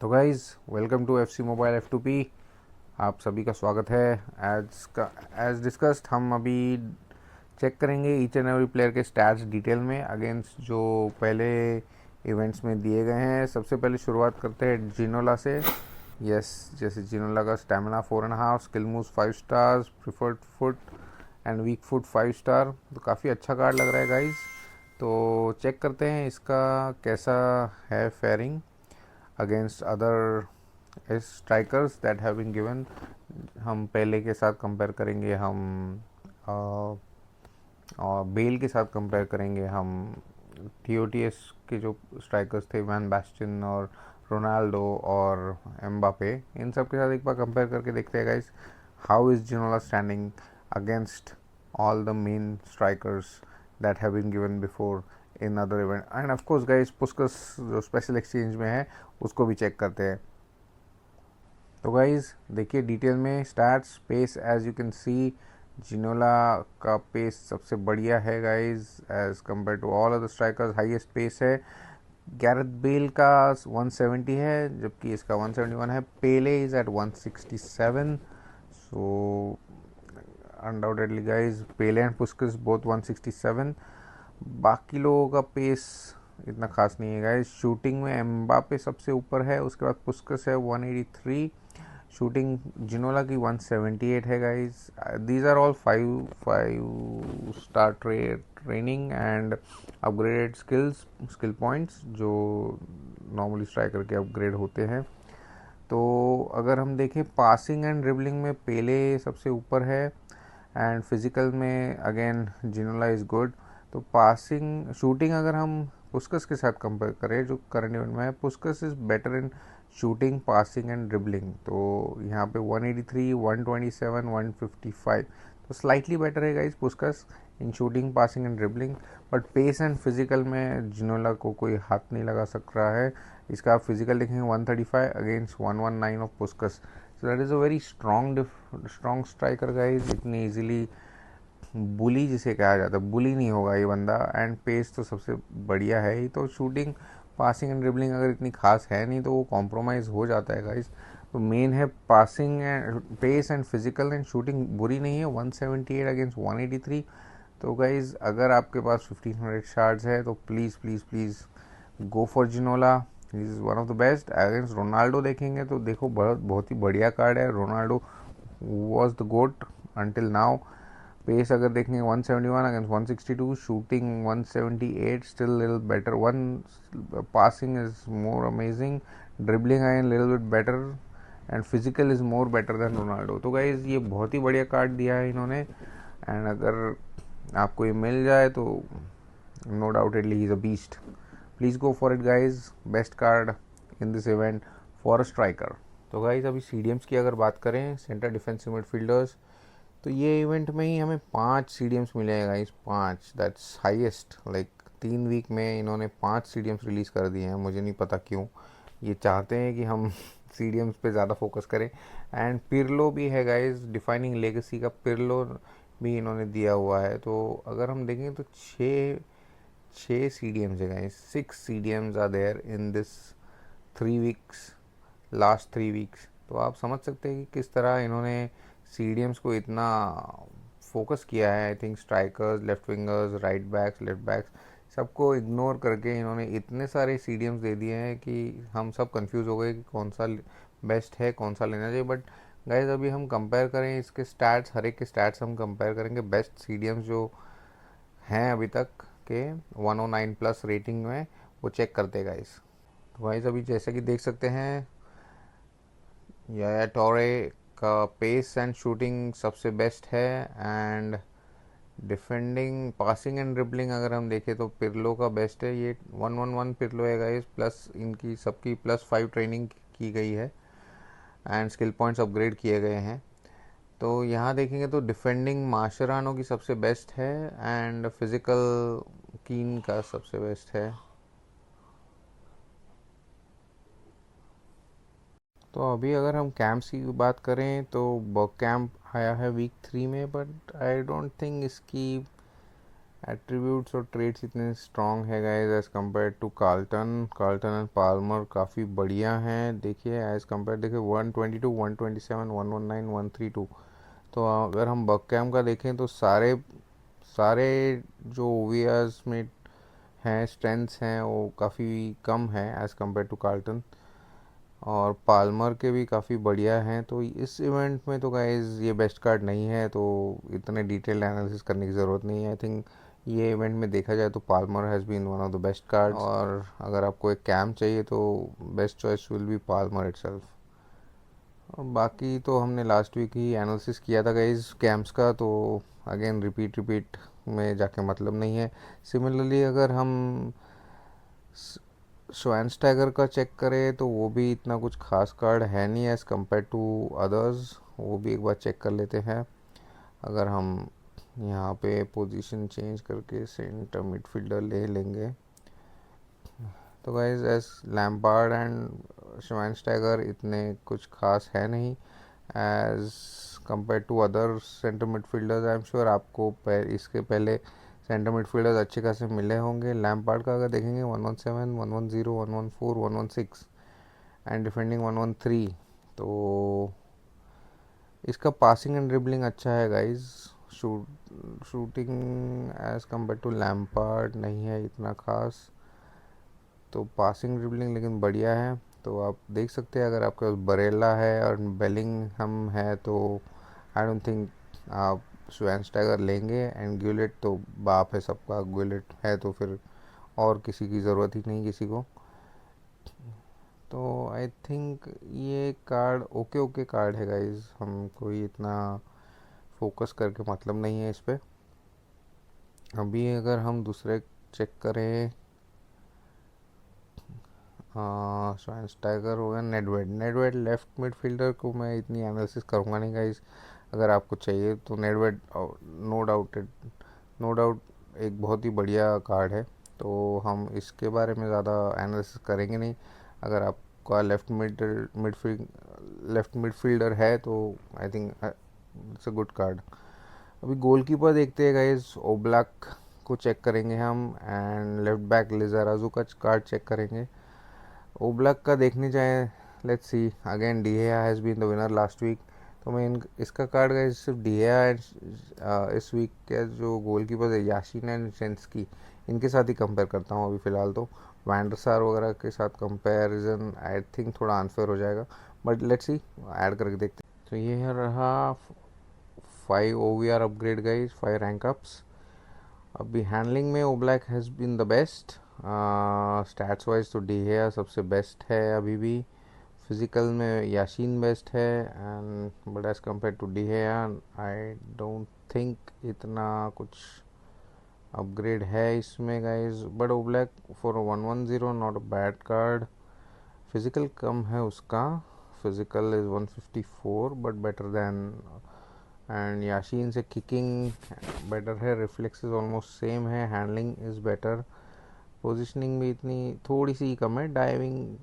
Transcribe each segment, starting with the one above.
तो guys welcome to FC mobile F2P। आप सभी का स्वागत है। एज डिस्कस्ड हम अभी चेक करेंगे ईच एंड एवरी प्लेयर के स्टैट्स डिटेल में अगेंस्ट जो पहले इवेंट्स में दिए गए हैं। सबसे पहले शुरुआत करते हैं जिनोला से। यस, जैसे जिनोला का stamina 4.5, skill moves 5 stars, preferred foot and weak foot 5 star. तो काफ़ी अच्छा कार्ड लग रहा है गाइज़। तो चेक करते हैं इसका कैसा है faring against other strikers that have been given. हम पहले के साथ कंपेयर करेंगे, हम और बेल के साथ कंपेयर करेंगे, हम TOTS के जो स्ट्राइकर्स थे वैन बैस्टिन और रोनाल्डो और एम्बापे, इन सब के साथ एक बार कंपेयर करके देखते हैं गाइस हाउ इज़ जिनोला standing against all the main strikers that have been given before in other event. And of course guys, पुस्कस जो स्पेशल एक्सचेंज में है उसको भी चेक करते हैं। तो गाइज देखिए डिटेल में stats, pace as you can see Ginola का पेस सबसे बढ़िया है guys as compare to all other strikers. Highest pace है गैरेथ बेल का 170 है, जबकि इसका 171 है। Pele is at 167। So undoubtedly guys Pele and Puskas both 167। बाकी लोगों का पेस इतना खास नहीं है गाइज। शूटिंग में एम्बापे सबसे ऊपर है, उसके बाद पुस्कस है 183। शूटिंग जिनोला की 178 है guys. These are all 5 star training and upgraded skill points जो नॉर्मली स्ट्राइकर के अपग्रेड होते हैं। तो अगर हम देखें पासिंग एंड ड्रिबलिंग में पेले सबसे ऊपर है एंड फिजिकल में अगेन जिनोला इज़ गुड। तो पासिंग शूटिंग अगर हम पुस्कस के साथ कंपेयर करें जो करंट इवेंट में है, Puskas is better in shooting, passing and dribbling. तो यहाँ पे 183, 127, 155, तो स्लाइटली बेटर है guys Puskas in shooting, passing and dribbling. But pace and physical में जिनोला को कोई हाथ नहीं लगा सक रहा है। इसका आप फिजिकल देखेंगे 135 against 119 of पुस्कस। So that is a very strong striker guys. इतनी इजीली बुली जिसे कहा जाता है, बुली नहीं होगा ये बंदा। एंड पेस तो सबसे बढ़िया है ही। तो शूटिंग, पासिंग एंड ड्रिबलिंग अगर इतनी खास है नहीं तो वो कॉम्प्रोमाइज़ हो जाता है गाइज। तो मेन है passing and pace and physical, and shooting बुरी नहीं है 178 अगेंस्ट 183। तो गाइज अगर आपके पास 1500 शार्ड्स है तो please please please go for Ginola. He is one of the best. Against Ronaldo देखेंगे तो देखो बहुत ही बढ़िया कार्ड है। Ronaldo was the GOAT until now. Pace अगर देखेंगे 171 against 162, shooting 178, still little better. Passing is more amazing, dribbling I little bit better, and physical is more better than Ronaldo. तो गाइज ये बहुत ही बढ़िया कार्ड दिया है इन्होंने। एंड अगर आपको ये मिल जाए तो no doubtedly he is a beast. Please go for it guys. Best card in this event for a striker. तो गाइज अभी CDMs की अगर बात करें, सेंटर डिफेंसिव मिडफील्डर्स, तो ये इवेंट में ही हमें 5 CDMs मिले हैं guys. 5, that's highest. Like 3 week में इन्होंने 5 CDMs रिलीज़ कर दिए हैं। मुझे नहीं पता क्यों, ये चाहते हैं कि हम CDMs पे ज़्यादा फोकस करें। एंड पिरलो भी है गाइस, डिफाइनिंग लेगेसी का पिरलो भी इन्होंने दिया हुआ है। तो अगर हम देखें तो 6 CDMs है guys. 6 CDMs are there in this 3 weeks, last 3 weeks. तो आप समझ सकते हैं कि किस तरह इन्होंने CDMs को इतना फोकस किया है। I think strikers, left wingers, right backs, left backs, सबको इग्नोर करके इन्होंने इतने सारे CDMs दे दिए हैं कि हम सब कंफ्यूज हो गए कि कौन सा बेस्ट है, कौन सा लेना चाहिए। बट गाइज अभी हम कंपेयर करें इसके स्टैट्स, हर एक के स्टैट्स हम कंपेयर करेंगे। बेस्ट CDMs जो हैं अभी तक के 109 प्लस रेटिंग में, वो चेक करते हैं गाइज। तो गाइज अभी जैसे कि देख सकते हैं, याया टोरे का पेस एंड शूटिंग सबसे बेस्ट है। And defending, passing and dribbling अगर हम देखें तो पिरलो का बेस्ट है। ये 111 पिरलो है गाइस, प्लस इनकी सबकी +5 ट्रेनिंग की गई है एंड स्किल पॉइंट्स अपग्रेड किए गए हैं। तो यहाँ देखेंगे तो डिफेंडिंग माशरानो की सबसे बेस्ट है एंड फिजिकल कीन का सबसे बेस्ट है। तो अभी अगर हम कैंप्स की बात करें तो बर्ग कैंप आया है वीक 3 में, बट आई डोंट थिंक इसकी एट्रीब्यूट्स और ट्रेड्स इतने स्ट्रॉन्ग है guys as compare to Carlton and Palmer काफ़ी बढ़िया हैं। देखिए एज़ कम्पेयर देखिए 122, 127, 119, 132। तो अगर हम बकैम का देखें तो सारे सारे जो ओवियर्स में हैं स्ट्रेंथ्स हैं वो काफ़ी कम है एज़ कम्पेयर टू कार्ल्टन, और पाल्मर के भी काफ़ी बढ़िया हैं। तो इस इवेंट में तो गाइज ये बेस्ट कार्ड नहीं है, तो इतने डिटेल्ड एनालिसिस करने की ज़रूरत नहीं है। आई थिंक ये इवेंट में देखा जाए तो Palmer has been one of the best cards, और अगर आपको एक कैम चाहिए तो best choice will be Palmer itself. और बाकी तो हमने लास्ट वीक ही एनालिसिस किया था गाइज कैम्स का, तो अगेन रिपीट में जाके मतलब नहीं है। सिमिलरली अगर हम श्वानस्टाइगर का चेक करें तो वो भी इतना कुछ खास कार्ड है नहीं एज़ कम्पेयर टू अदर्स, वो भी एक बार चेक कर लेते हैं। अगर हम यहाँ पे पोजीशन चेंज करके सेंटर मिडफील्डर ले लेंगे तो guys as Lampard and Schweinsteiger इतने कुछ खास है नहीं as compare to other centre midfielders. I am sure आपको इसके पहले सेंटर मिडफील्डर्स अच्छे खासे मिले होंगे। लैम्पार्ड का अगर देखेंगे 117, 110, 114, 116 एंड डिफेंडिंग 113। तो इसका पासिंग एंड ड्रिबलिंग अच्छा है guys. Shooting as compare to Lampard नहीं है इतना खास, तो पासिंग ड्रिबलिंग लेकिन बढ़िया है। तो आप देख सकते हैं अगर आपके पास बरेला है और बेलिंग हम है तो आई डोंट थिंक आप श्वानस्टाइगर लेंगे। एंड ग्यूलेट तो बाप है सबका, ग्यूलेट है तो फिर और किसी की ज़रूरत ही नहीं किसी को। तो आई थिंक ये कार्ड ओके कार्ड है गाइज, हम कोई इतना फोकस करके मतलब नहीं है इस पर। अभी अगर हम दूसरे चेक करें, श्वानस्टाइगर हो गया, नेडवेड लेफ्ट मिडफील्डर को मैं इतनी एनालिसिस करूँगा नहीं गाइज। अगर आपको चाहिए तो नेडवेड नो डाउट एक बहुत ही बढ़िया कार्ड है, तो हम इसके बारे में ज़्यादा एनालिसिस करेंगे नहीं। अगर आपका लेफ्ट मिडफील्डर है तो I think it's a good card. अभी गोलकीपर देखते हैं गाइज, ओब्लाक को चेक करेंगे हम, एंड लेफ्ट बैक लिजाराजू का कार्ड चेक करेंगे। ओब्लाक का देखने जाए, let's see again De Gea has been the winner last week. तो मैं इसका कार्ड गाइज सिर्फ डिहेया एंड इस वीक के जो गोलकीपर है याशीन एंड शेंस्की, इनके साथ ही कंपेयर करता हूँ अभी फ़िलहाल। तो वैंडरसार वगैरह के साथ कंपैरिजन आई थिंक थोड़ा अनफेयर हो जाएगा, बट लेट्स सी ऐड करके देखते हैं। तो ये रहा 5 OVR upgrade guys, 5 rank ups. अभी हैंडलिंग में Oblak has been the best. Stats wise तो डिहेया सबसे बेस्ट है अभी भी। फिज़िकल में याशीन बेस्ट है, and but as compare to De Gea I don't think इतना कुछ अपग्रेड है इसमें guys. But Oblak for 110 not a bad card. Physical कम है उसका, physical is 154 but better than, and Yashin से किकिंग बेटर है, रिफ्लेक्स इज ऑलमोस्ट सेम है, हैंडलिंग इज़ बेटर, पोजीशनिंग भी इतनी थोड़ी सी कम है, डाइविंग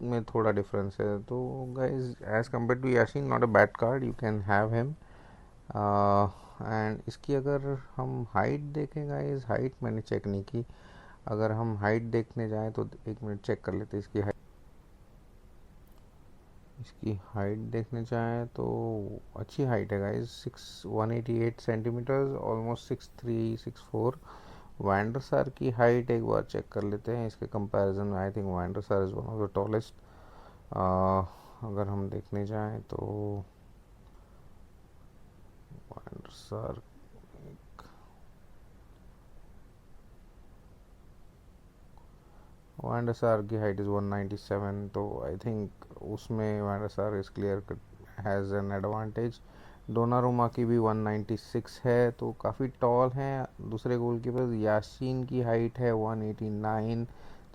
में थोड़ा डिफरेंस है। तो guys as compare to Yashin not a bad card, you can have him. And इसकी अगर हम हाइट देखें गाइज, हाइट मैंने चेक नहीं की। अगर हम हाइट देखने जाएँ तो एक मिनट चेक कर लेते हैं इसकी हाइट देखने चाहें तो अच्छी हाइट है गाइज, 188 सेंटीमीटर्स, ऑलमोस्ट 6'3", 6'4". वैंडरसार की हाइट एक बार चेक कर लेते हैं इसके कंपैरिजन में। I think Van der Sar is one of the tallest. अगर हम देखने जाएं तो वैंडरसार वैंडरसार की हाइट इज़ 197, तो आई थिंक उसमें Van der Sar is clear has an advantage. Donnarumma की भी 196 है, तो काफ़ी टॉल हैं। दूसरे गोलकीपर याशीन की हाइट है 189,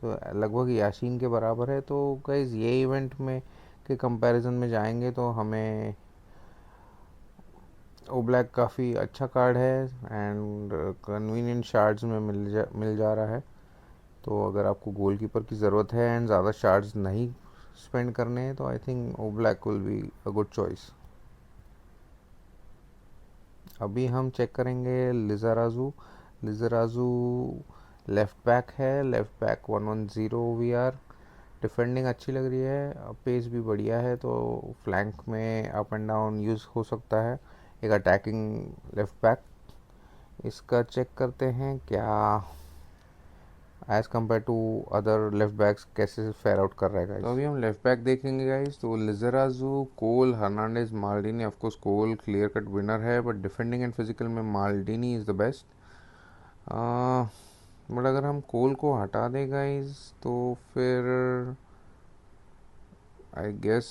तो लगभग याशीन के बराबर है। तो गाइज ये इवेंट में के कंपैरिजन में जाएंगे तो हमें ओब्लैक काफ़ी अच्छा कार्ड है, एंड कन्वीनियंट शार्ड्स में मिल जा रहा है। तो अगर आपको गोलकीपर की ज़रूरत है एंड ज़्यादा शार्ड्स नहीं स्पेंड करने हैं तो I think ओब्लैक will be a good choice. अभी हम चेक करेंगे लिजाराजू। लिजराजू लेफ्ट बैक है, लेफ्ट बैक 110 OVR। डिफेंडिंग अच्छी लग रही है, पेस भी बढ़िया है, तो फ्लैंक में अप एंड डाउन यूज़ हो सकता है। एक अटैकिंग लेफ्ट बैक। इसका चेक करते हैं क्या as compare to other left backs कैसे फेयर आउट कर रहा है गाइस। तो अभी हम लेफ्ट बैक देखेंगे गाइस। तो Lizarazu, Cole, Hernandez, Maldini. Of course Cole clear cut winner है, बट डिफेंडिंग एंड फिजिकल में Maldini is the best. But अगर हम कोल को हटा दें गाइस तो फिर आई गेस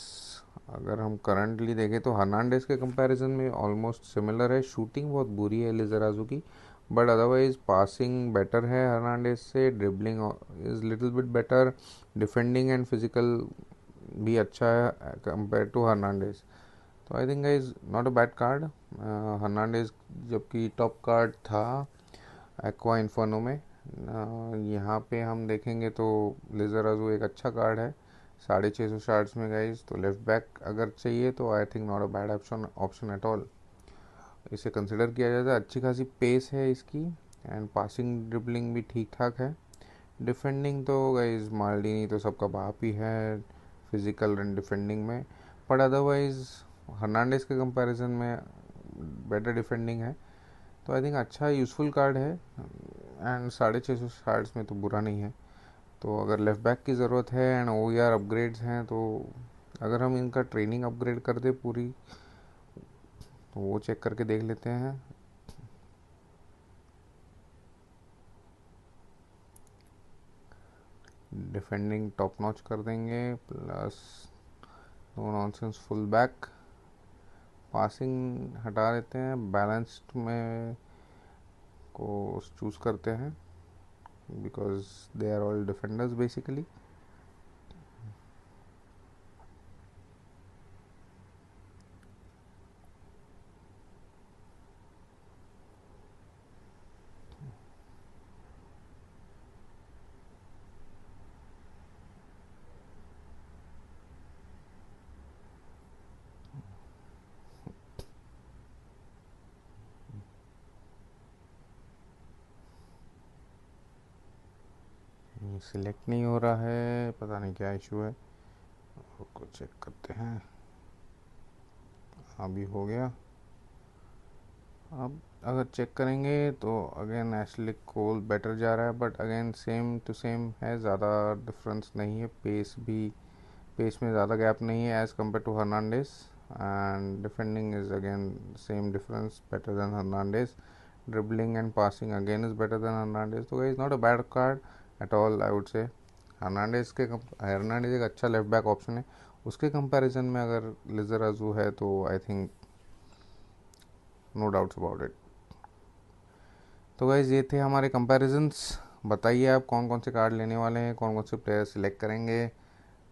अगर हम करंटली देखें तो हर्नांडेज के कंपैरिजन में ऑलमोस्ट सिमिलर है। शूटिंग बहुत बुरी है लिजराजू की, बट अदरवाइज पासिंग बेटर है हर्नांडेज से, dribbling is little bit better, defending and physical भी अच्छा है कंपेयर टू हर्नांडेज। तो I think is not a bad card. Hernandez जबकि टॉप कार्ड था एक्वा इन्फर्नो में, यहाँ पे हम देखेंगे तो लिजराजू एक अच्छा कार्ड है 650 शार्ट्स में गाइज। तो लेफ्ट बैक अगर चाहिए तो I think not a bad option at all, इसे कंसिडर किया जाता है। अच्छी खासी पेस है इसकी एंड पासिंग ड्रिबलिंग भी ठीक ठाक है। डिफेंडिंग तो गाइज माल्डिनी तो सबका बाप ही है फिजिकल एंड डिफेंडिंग में, बट अदरवाइज हर्नांडेज के कंपैरिजन में बेटर डिफेंडिंग है। तो आई थिंक अच्छा यूज़फुल कार्ड है एंड 650 शार्ट्स में तो बुरा नहीं है। तो अगर लेफ़्ट बैक की ज़रूरत है एंड OER अपग्रेड्स हैं, तो अगर हम इनका ट्रेनिंग अपग्रेड कर दे पूरी तो वो चेक करके देख लेते हैं। डिफेंडिंग टॉप नॉच कर देंगे, plus no nonsense full back. Passing हटा देते हैं, बैलेंस्ड में को चूज़ करते हैं because they are all defenders basically. Select नहीं हो रहा है, पता नहीं क्या इशू है, उसको चेक करते हैं। अभी हो गया। अब अगर चेक करेंगे तो अगेन एशले कोल बेटर जा रहा है, but again same to same है, ज़्यादा डिफरेंस नहीं है। पेस में ज़्यादा गैप नहीं है as compare to Hernandez, and defending is again same difference, better than Hernandez. Dribbling and passing again is better than Hernandez. तो is not a bad card at all I would say. Hernandez एक अच्छा left back option है, उसके comparison में अगर Lizarazu है तो I think no doubts about it. तो गाइज ये थे हमारे कंपैरिजन्स। बताइए आप कौन कौन से कार्ड लेने वाले हैं, कौन कौन से प्लेयर सिलेक्ट करेंगे।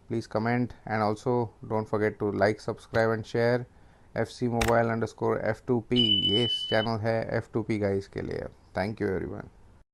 Please comment and also don't forget to like, subscribe and share. FC Mobile _F2P ये चैनल है F2P गाइज के लिए। Thank you everyone.